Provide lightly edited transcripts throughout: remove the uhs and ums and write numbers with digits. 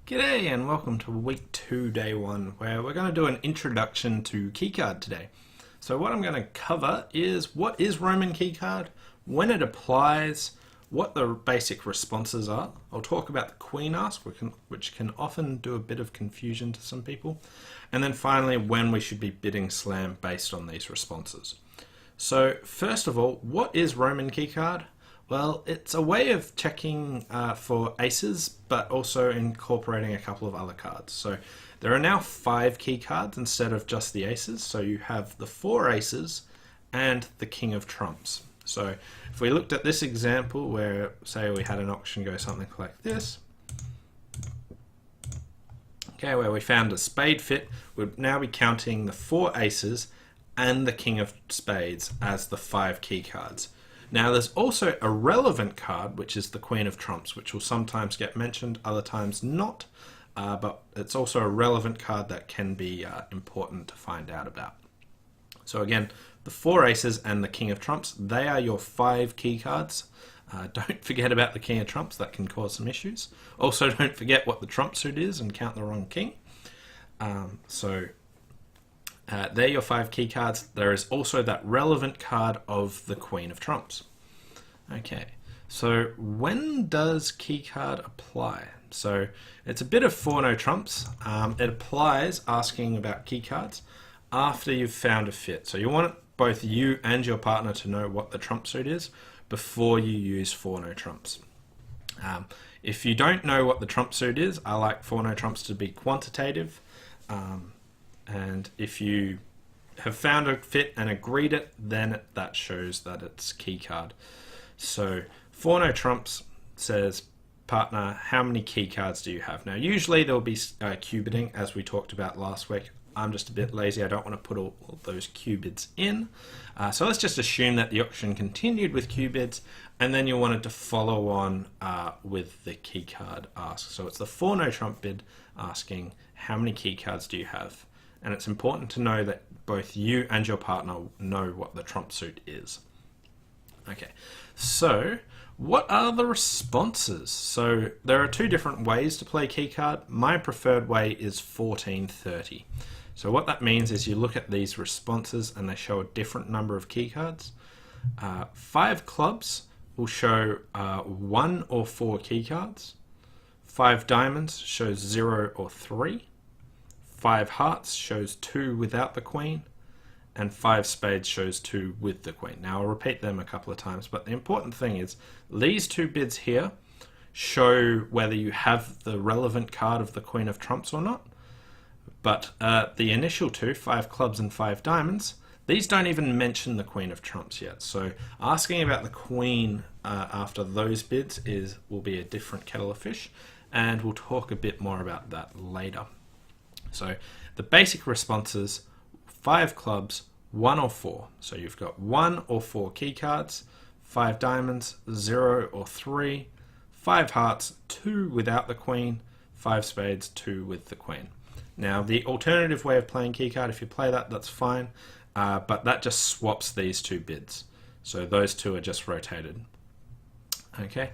G'day and welcome to week 2, day 1, where we're going to do an introduction to Keycard today. So what I'm going to cover is what is Roman Keycard, when it applies, what the basic responses are. I'll talk about the Queen Ask, which can often do a bit of confusion to some people. And then finally, when we should be bidding slam based on these responses. So first of all, what is Roman Keycard? Well, it's a way of checking for aces, but also incorporating a couple of other cards. So there are now 5 key cards instead of just the aces. So you have the 4 aces and the king of trumps. So if we looked at this example where, say, we had an auction go something like this, okay, where we found a spade fit, we'd now be counting the 4 aces and the king of spades as the 5 key cards. Now there's also a relevant card, which is the Queen of Trumps, which will sometimes get mentioned, other times not, but it's also a relevant card that can be important to find out about. So again, the 4 aces and the King of Trumps, they are your 5 key cards. Don't forget about the King of Trumps, that can cause some issues. Also don't forget what the trump suit is and count the wrong king. They're your 5 key cards. There is also that relevant card of the Queen of Trumps. Okay, so when does key card apply? So it's a bit of for no trumps. It applies asking about key cards after you've found a fit. So you want both you and your partner to know what the trump suit is before you use for no trumps. If you don't know what the trump suit is, I like for no trumps to be quantitative. And if you have found a fit and agreed it, then that shows that it's key card. So for no trumps says, partner, how many key cards do you have? Now usually there'll be Q bidding, as we talked about last week. I'm just a bit lazy, I don't want to put all those Q bids in. So let's just assume that the auction continued with Q bids, and then you wanted to follow on with the key card ask. So it's the for no trump bid asking, how many key cards do you have? And it's important to know that both you and your partner know what the trump suit is. Okay, so what are the responses? So there are 2 different ways to play keycard. My preferred way is 1430. So what that means is you look at these responses and they show a different number of keycards. 5 clubs will show 1 or 4 keycards. 5 diamonds shows 0 or 3. 5 hearts shows 2 without the queen, and 5 spades shows 2 with the queen. Now I'll repeat them a couple of times, but the important thing is these 2 bids here show whether you have the relevant card of the Queen of Trumps or not. But the initial 2, 5 clubs and 5 diamonds, these don't even mention the Queen of Trumps yet. So asking about the queen after those bids will be a different kettle of fish, and we'll talk a bit more about that later. So the basic responses, 5 clubs, 1 or 4. So you've got 1 or 4 key cards, 5 diamonds, 0 or 3, 5 hearts, 2 without the queen, 5 spades, 2 with the queen. Now the alternative way of playing key card, if you play that, that's fine, but that just swaps these 2 bids. So those 2 are just rotated. Okay.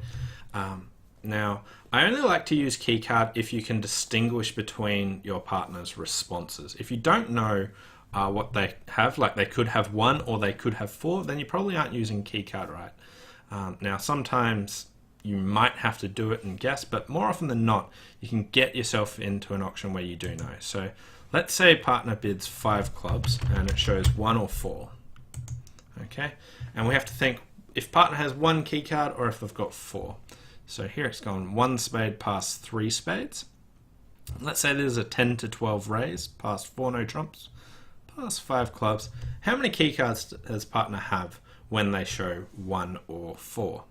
Now, I only like to use keycard if you can distinguish between your partner's responses. If you don't know what they have, like they could have 1 or they could have 4, then you probably aren't using keycard right. Now, sometimes you might have to do it and guess, but more often than not, you can get yourself into an auction where you do know. So let's say partner bids 5 clubs and it shows 1 or 4. Okay, and we have to think if partner has 1 keycard or if they've got 4. So here it's gone 1 spade past 3 spades. Let's say there's a 10 to 12 raise past 4 no trumps, past 5 clubs. How many key cards does partner have when they show 1 or 4?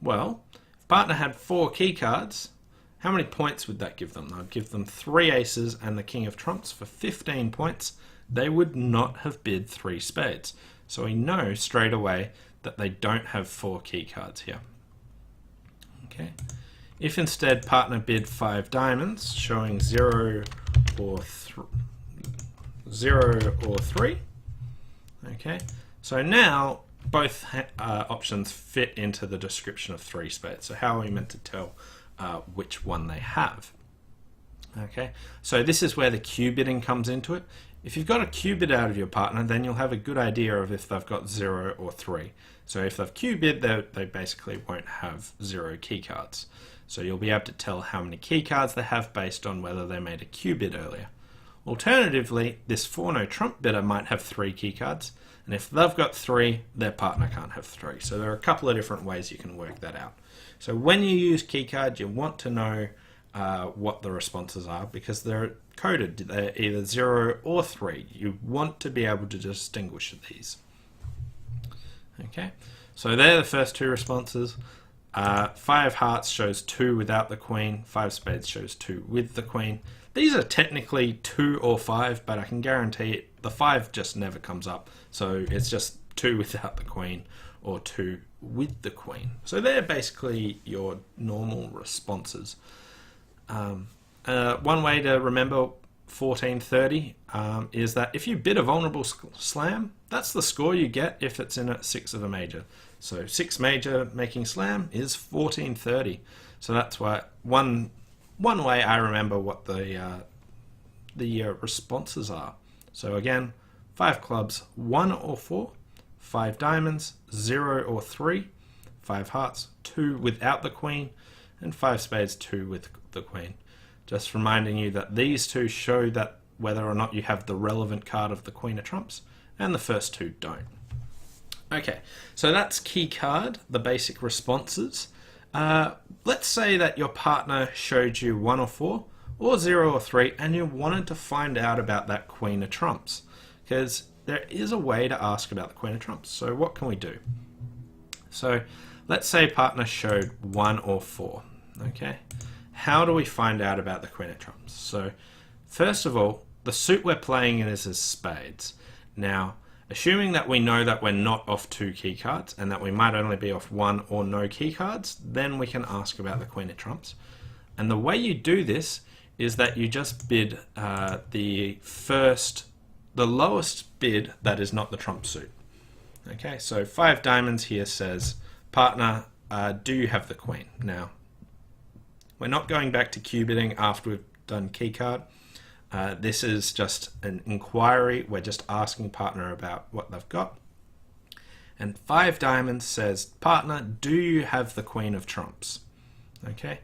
Well, if partner had 4 key cards, how many points would that give them? I'd give them 3 aces and the King of Trumps for 15 points. They would not have bid 3 spades. So we know straight away that they don't have 4 key cards here. Okay. If instead partner bid 5 diamonds, showing 0 or 3, okay, so now both options fit into the description of 3 spades. So how are we meant to tell which one they have. Okay, so this is where the cue bidding comes into it. If you've got a cue bid out of your partner, then you'll have a good idea of if they've got 0 or 3. So if they've cue bid, they basically won't have 0 key cards. So you'll be able to tell how many key cards they have based on whether they made a cue bid earlier. Alternatively, this 4-no trump bidder might have 3 key cards, and if they've got 3, their partner can't have 3. So there are a couple of different ways you can work that out. So when you use Keycard, you want to know what the responses are, because they're coded. They're either 0 or 3. You want to be able to distinguish these. Okay, so they're the first 2 responses. 5 hearts shows 2 without the queen. 5 spades shows 2 with the queen. These are technically 2 or 5, but I can guarantee it, the 5 just never comes up. So it's just 2 without the queen or 2 with the queen. So they're basically your normal responses. One way to remember 1430 is that if you bid a vulnerable slam, that's the score you get if it's in a 6 of a major. So 6 major making slam is 1430. So that's why one way I remember what the responses are. So again, 5 clubs, 1 or 4, 5 diamonds, 0 or 3, 5 hearts, 2 without the queen, and 5 spades, 2 with the queen. Just reminding you that these 2 show that whether or not you have the relevant card of the queen of trumps, and the first 2 don't. Okay, so that's Keycard, the basic responses. Let's say that your partner showed you 1 or 4, or 0 or 3, and you wanted to find out about that queen of trumps, because there is a way to ask about the queen of trumps. So what can we do? So let's say partner showed 1 or 4. Okay, how do we find out about the queen of trumps? So first of all, the suit we're playing in is spades. Now, assuming that we know that we're not off 2 key cards and that we might only be off 1 or no key cards, then we can ask about the queen of trumps. And the way you do this is that you just bid the lowest bid that is not the trump suit. Okay, so 5 diamonds here says, partner, do you have the queen? Now, we're not going back to cue bidding after we've done Keycard. This is just an inquiry. We're just asking partner about what they've got. And 5 diamonds says, partner, do you have the queen of trumps? Okay.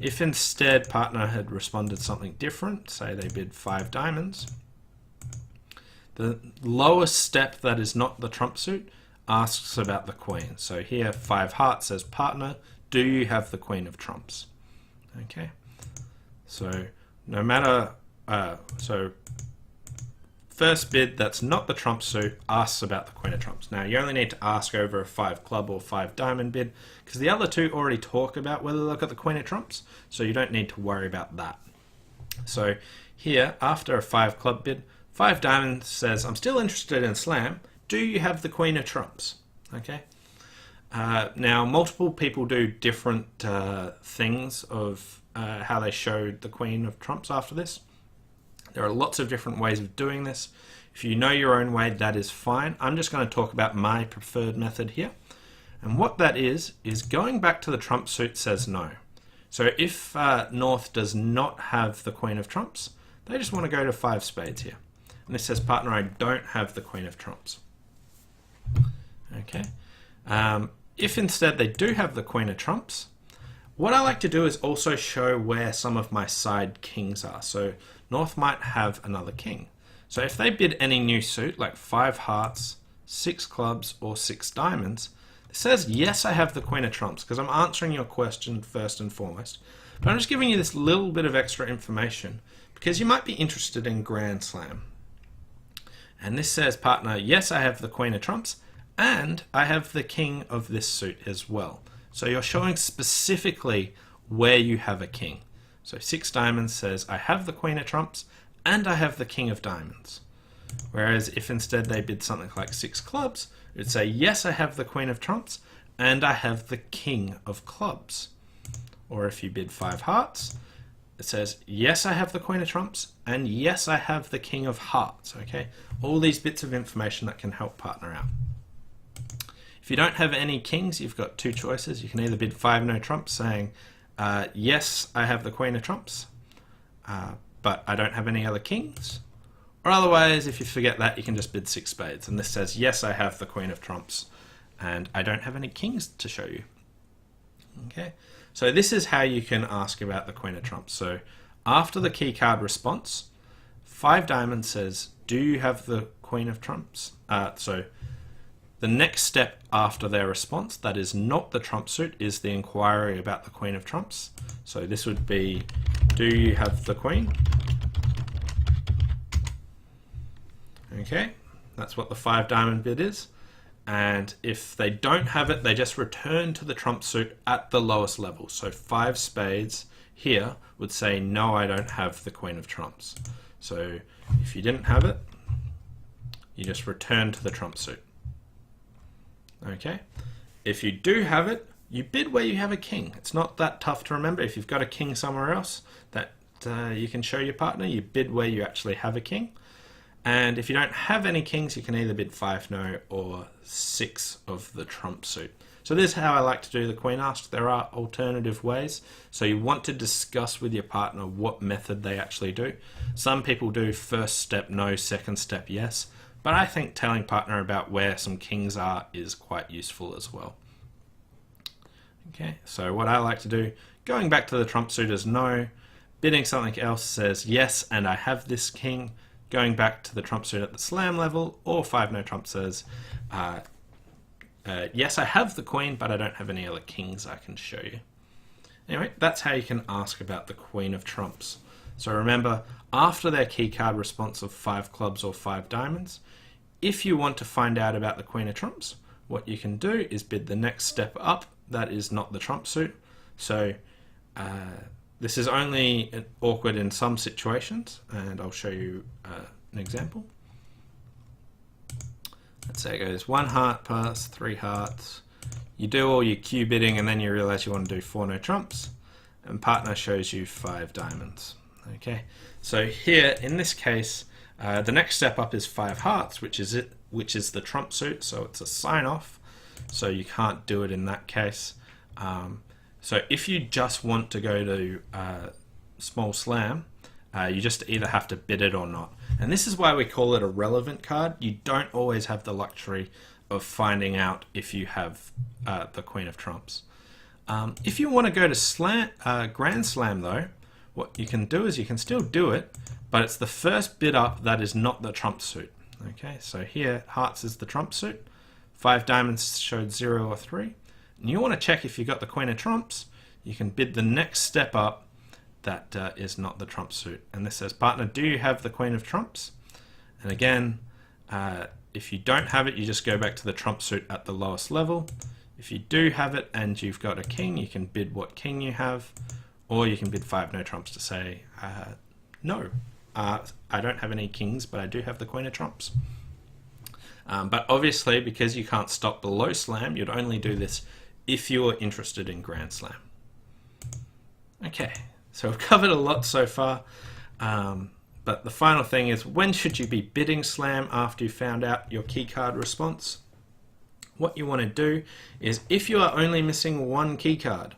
If instead partner had responded something different, say they bid 5 diamonds, the lowest step that is not the trump suit asks about the queen. So here 5 hearts says, partner, do you have the queen of trumps? Okay. So no matter so first bid that's not the trump suit asks about the queen of trumps. Now you only need to ask over a 5 club or 5 diamond bid, because the other 2 already talk about whether they've got the queen of trumps, so you don't need to worry about that. So here, after a 5 club bid, 5 diamond says, I'm still interested in slam, do you have the queen of trumps? Okay. Now multiple people do different things of how they showed the queen of trumps after this. There are lots of different ways of doing this. If you know your own way, that is fine. I'm just going to talk about my preferred method here. And what that is going back to the trump suit says no. So if North does not have the queen of trumps, they just want to go to 5 spades here. And this says, partner, I don't have the queen of trumps. Okay. If instead they do have the queen of trumps, what I like to do is also show where some of my side kings are. So North might have another king. So if they bid any new suit, like 5 hearts, 6 clubs, or 6 diamonds, it says, yes, I have the queen of trumps, because I'm answering your question first and foremost. But I'm just giving you this little bit of extra information, because you might be interested in Grand Slam. And this says, partner, yes, I have the queen of trumps, and I have the king of this suit as well. So you're showing specifically where you have a king. So 6 diamonds says, I have the queen of trumps, and I have the king of diamonds. Whereas if instead they bid something like 6 clubs, it would say, yes, I have the queen of trumps, and I have the king of clubs. Or if you bid 5 hearts, it says, yes, I have the queen of trumps, and yes, I have the king of hearts. Okay, all these bits of information that can help partner out. If you don't have any kings, you've got 2 choices. You can either bid 5 no trumps, saying, yes, I have the Queen of Trumps, but I don't have any other kings. Or otherwise, if you forget that, you can just bid 6 spades. And this says, yes, I have the Queen of Trumps, and I don't have any kings to show you. Okay, so this is how you can ask about the Queen of Trumps. So after the key card response, 5 diamonds says, do you have the Queen of Trumps? So the next step after their response, that is not the trump suit, is the inquiry about the Queen of Trumps. So this would be, do you have the Queen? Okay, that's what the 5 diamond bid is. And if they don't have it, they just return to the trump suit at the lowest level. So 5 spades here would say, no, I don't have the Queen of Trumps. So if you didn't have it, you just return to the trump suit. Okay, if you do have it, you bid where you have a king. It's not that tough to remember. If you've got a king somewhere else that you can show your partner, you bid where you actually have a king. And if you don't have any kings, you can either bid 5 no or 6 of the trump suit. So this is how I like to do the Queen Ask. There are alternative ways. So you want to discuss with your partner what method they actually do. Some people do first step no, second step yes. But I think telling partner about where some kings are is quite useful as well. Okay, so what I like to do, going back to the trump suit is no, bidding something else says yes and I have this king, going back to the trump suit at the slam level, or 5 no trump says, yes, I have the Queen, but I don't have any other kings I can show you. Anyway, that's how you can ask about the Queen of Trumps. So remember, after their key card response of 5 clubs or 5 diamonds, if you want to find out about the Queen of Trumps, what you can do is bid the next step up, that is not the trump suit. So this is only awkward in some situations, and I'll show you an example. Let's say it goes 1 heart pass, 3 hearts. You do all your Q bidding and then you realize you want to do 4 no trumps, and partner shows you 5 diamonds. Okay, so here in this case, the next step up is 5 hearts, which is the trump suit, so it's a sign off. So you can't do it in that case. So if you just want to go to small slam, you just either have to bid it or not. And this is why we call it a relevant card. You don't always have the luxury of finding out if you have the Queen of Trumps. If you want to go to Grand Slam though, what you can do is you can still do it, but it's the first bid up that is not the trump suit. Okay, so here hearts is the trump suit, 5 diamonds showed 0 or 3. And you want to check if you got the Queen of Trumps, you can bid the next step up that is not the trump suit. And this says, partner, do you have the Queen of Trumps? And again, if you don't have it, you just go back to the trump suit at the lowest level. If you do have it and you've got a king, you can bid what king you have, or you can bid 5 no trumps to say, no, I don't have any kings, but I do have the Queen of Trumps. But obviously, because you can't stop below slam, you'd only do this if you were interested in Grand Slam. Okay, so we've covered a lot so far, but the final thing is, when should you be bidding slam after you found out your keycard response? What you want to do is, if you are only missing 1 keycard,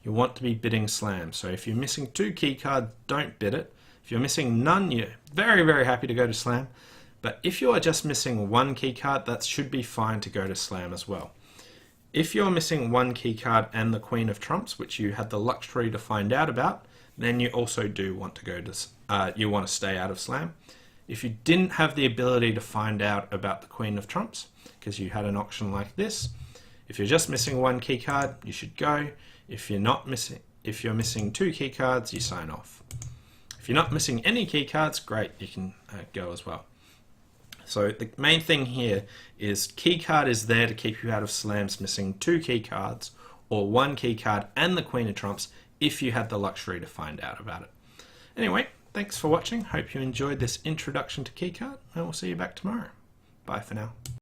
you want to be bidding slam. So if you're missing 2 keycards, don't bid it. If you're missing none, you're very, very happy to go to slam. But if you are just missing 1 keycard, that should be fine to go to slam as well. If you're missing 1 keycard and the Queen of Trumps, which you had the luxury to find out about, then you also do want to go to, you want to stay out of slam. If you didn't have the ability to find out about the Queen of Trumps, because you had an auction like this, if you're just missing 1 keycard, you should go. If you're missing 2 keycards, you sign off. If you're not missing any keycards, great, you can go as well. So the main thing here is keycard is there to keep you out of slams missing 2 keycards or 1 keycard and the Queen of Trumps if you had the luxury to find out about it. Anyway, thanks for watching. Hope you enjoyed this introduction to keycard, and we'll see you back tomorrow. Bye for now.